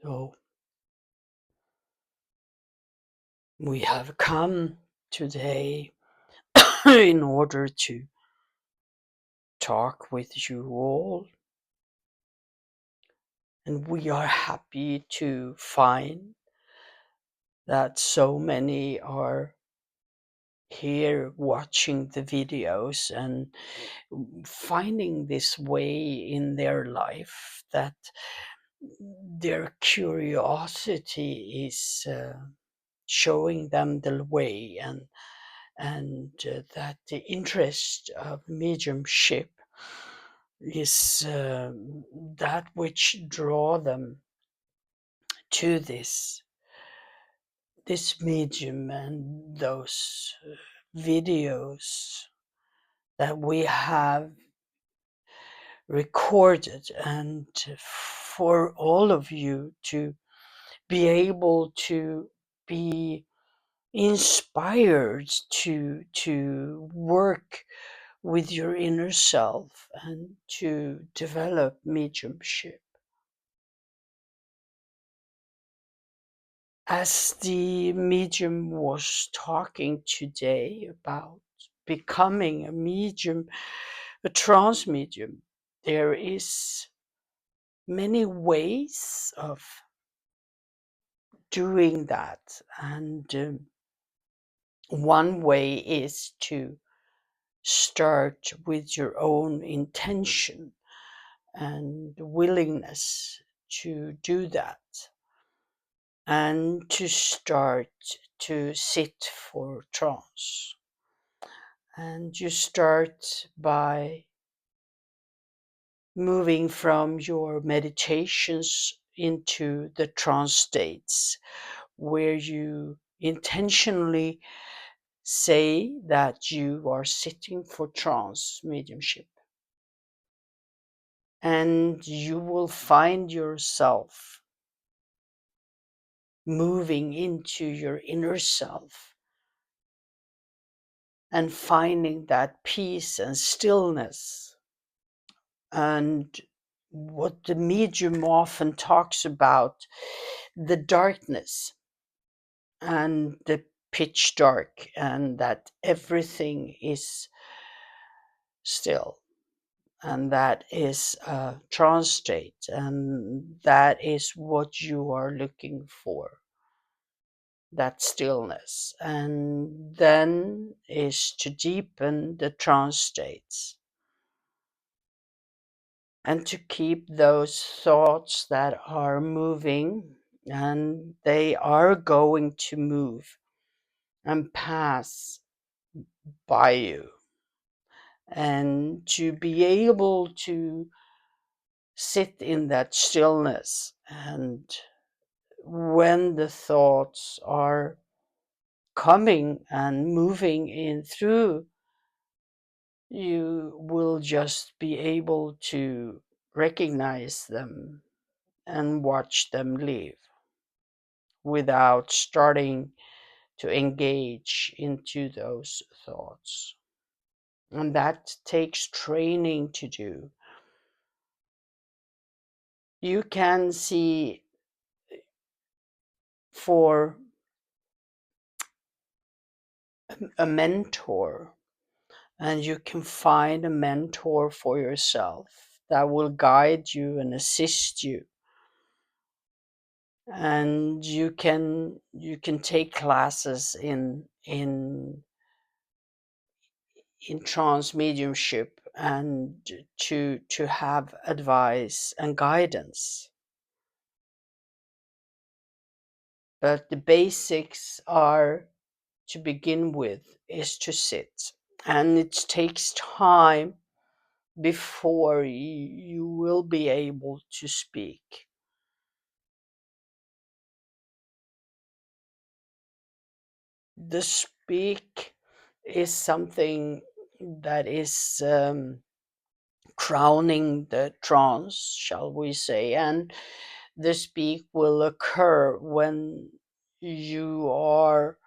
So we have come today in order to talk with you all, and we are happy to find that so many are here watching the videos and finding this way in their life, that their curiosity is showing them the way, and that the interest of mediumship is that which draw them to this medium and those videos that we have recorded, and for all of you to be able to be inspired to work with your inner self and to develop mediumship. As the medium was talking today about becoming a medium, a trance medium, there is many ways of doing that, and one way is to start with your own intention and willingness to do that, and to start to sit for trance. And you start by moving from your meditations into the trance states, where you intentionally say that you are sitting for trance mediumship. And you will find yourself moving into your inner self and finding that peace and stillness. And what the medium often talks about, the darkness and the pitch dark, and that everything is still, and that is a trance state, and that is what you are looking for, that stillness. And then is to deepen the trance states and to keep those thoughts that are moving, and they are going to move and pass by you, and to be able to sit in that stillness. And when the thoughts are coming and moving in through, you will just be able to recognize them and watch them leave without starting to engage into those thoughts. And that takes training to do. You can see for a mentor, and you can find a mentor for yourself that will guide you and assist you. And you can take classes in trance mediumship, and to have advice and guidance. But the basics are, to begin with, is to sit, and it takes time before you will be able to speak. The speak is something that is crowning the trance, shall we say, and the speak will occur when you are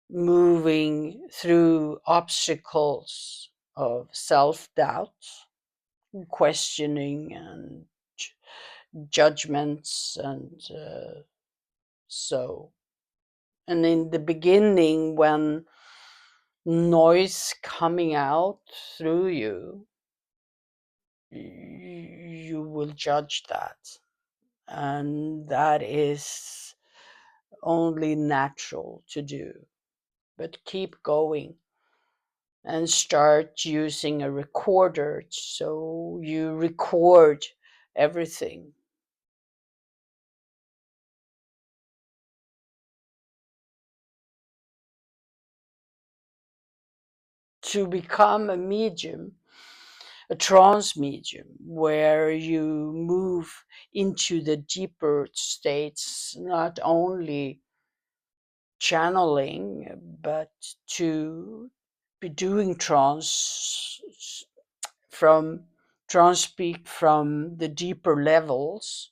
moving through obstacles of self-doubt, questioning, and judgments, and so. And in the beginning, when noise coming out through you, you will judge that, and that is only natural to do. But keep going and start using a recorder so you record everything. To become a medium, a trance medium, where you move into the deeper states, not only channeling, but to be doing trance from trance speak from the deeper levels,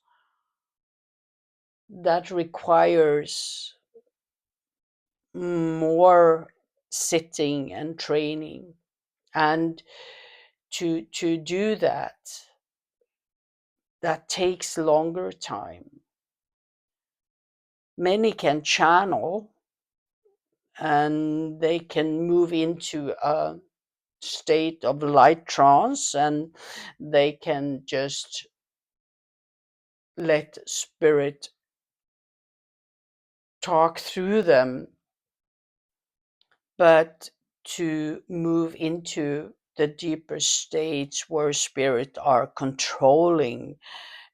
that requires more sitting and training. And to do that, that takes longer time. Many can channel and they can move into a state of light trance, and they can just let spirit talk through them. But to move into the deeper states where spirit are controlling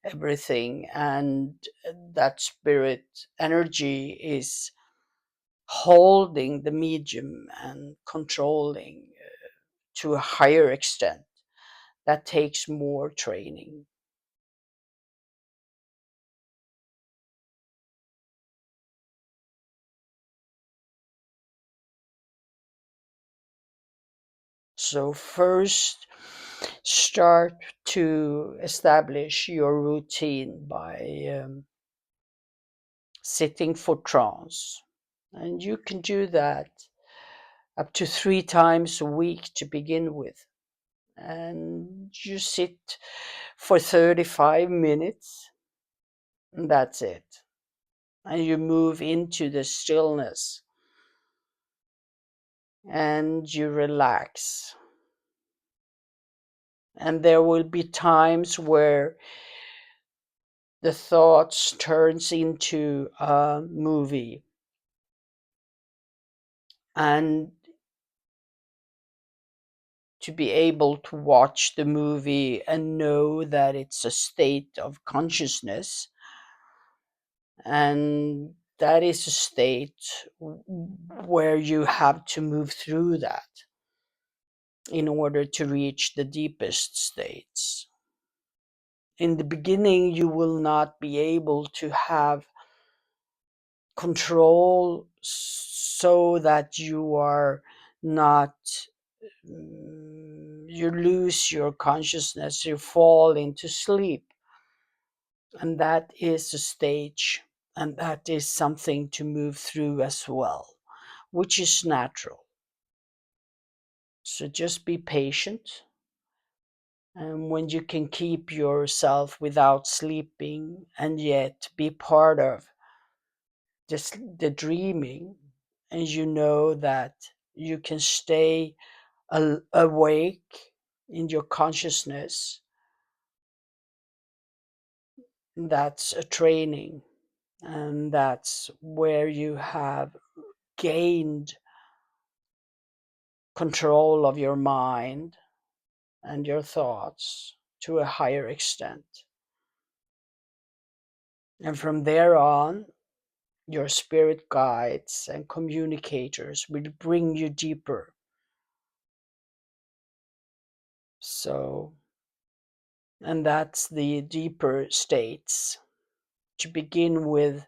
everything, and that spirit energy is holding the medium and controlling to a higher extent, that takes more training. So first, start to establish your routine by sitting for trance. And you can do that up to 3 times a week to begin with. And you sit for 35 minutes, and that's it. And you move into the stillness and you relax. And there will be times where the thoughts turns into a movie, and to be able to watch the movie and know that it's a state of consciousness, and that is a state where you have to move through that in order to reach the deepest states. In the beginning, you will not be able to have control so that you are not, you lose your consciousness, you fall into sleep. And that is a stage, and that is something to move through as well, which is natural. So just be patient. And when you can keep yourself without sleeping and yet be part of just the dreaming, and you know that you can stay awake in your consciousness, that's a training, and that's where you have gained control of your mind and your thoughts to a higher extent. And from there on, your spirit guides and communicators will bring you deeper. So, and that's the deeper states. To begin with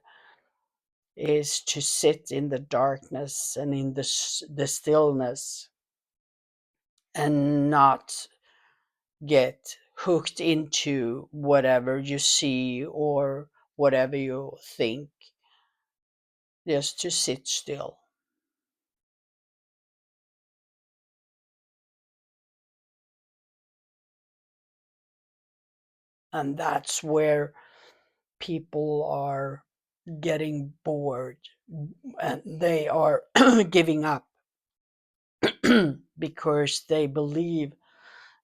is to sit in the darkness and in the stillness, and not get hooked into whatever you see or whatever you think. Just to sit still. And that's where people are getting bored and they are giving up because they believe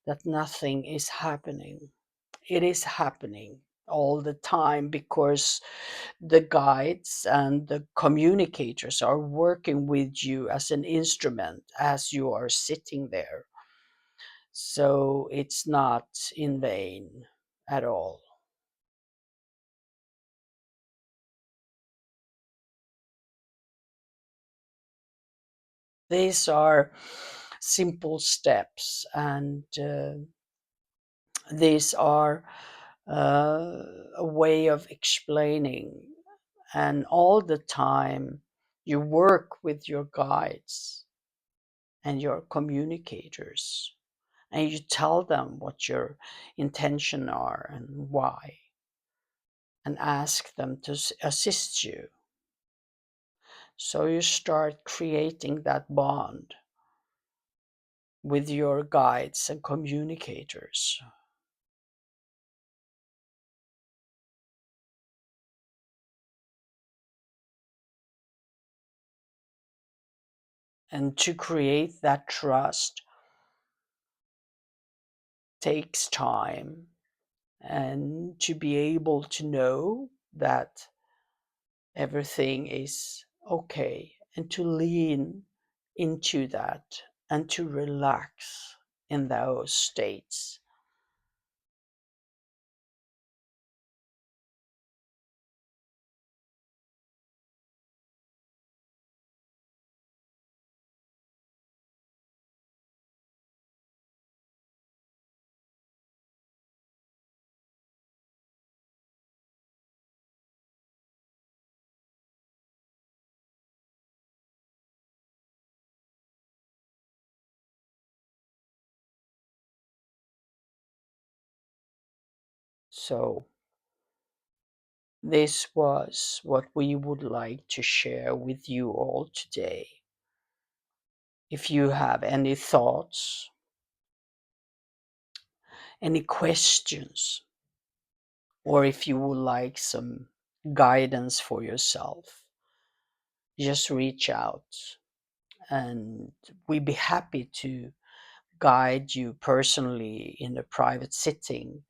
that nothing is happening. It is happening all the time because the guides and the communicators are working with you as an instrument as you are sitting there. So it's not in vain at all. These are simple steps, and these are a way of explaining. And all the time, you work with your guides and your communicators, and you tell them what your intention are and why, and ask them to assist you. So you start creating that bond with your guides and communicators. And to create that trust takes time, and to be able to know that everything is okay, and to lean into that and to relax in those states. So, this was what we would like to share with you all today. If you have any thoughts, any questions, or if you would like some guidance for yourself, just reach out, and we'd be happy to guide you personally in a private sitting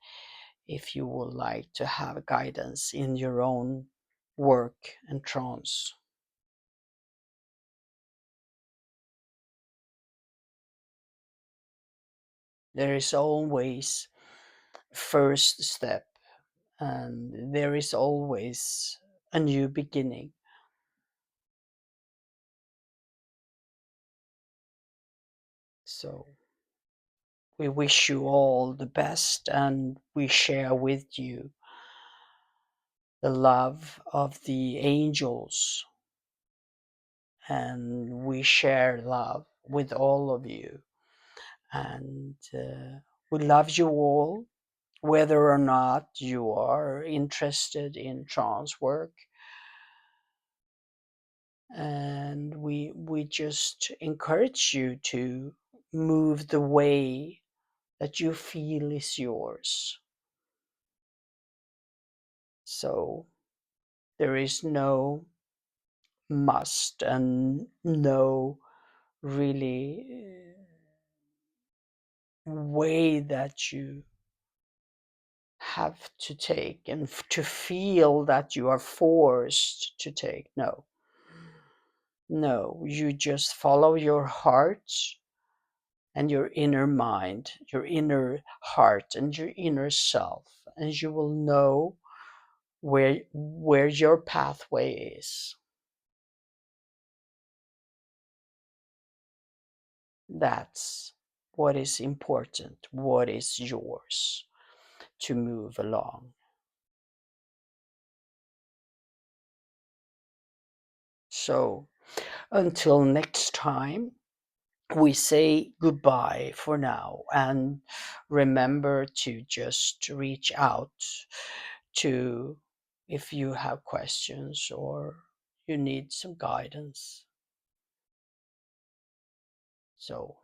if you would like to have guidance in your own work and trance. There is always first step, and there is always a new beginning. So we wish you all the best, and we share with you the love of the angels, and we share love with all of you. And we love you all, whether or not you are interested in trance work. And we just encourage you to move the way that you feel is yours. So there is no must and no really way that you have to take and to feel that you are forced to take. No, no, you just follow your heart and your inner mind, your inner heart and your inner self, and you will know where your pathway is. That's what is important, what is yours to move along. So until next time, we say goodbye for now, and remember to just reach out to if you have questions or you need some guidance. So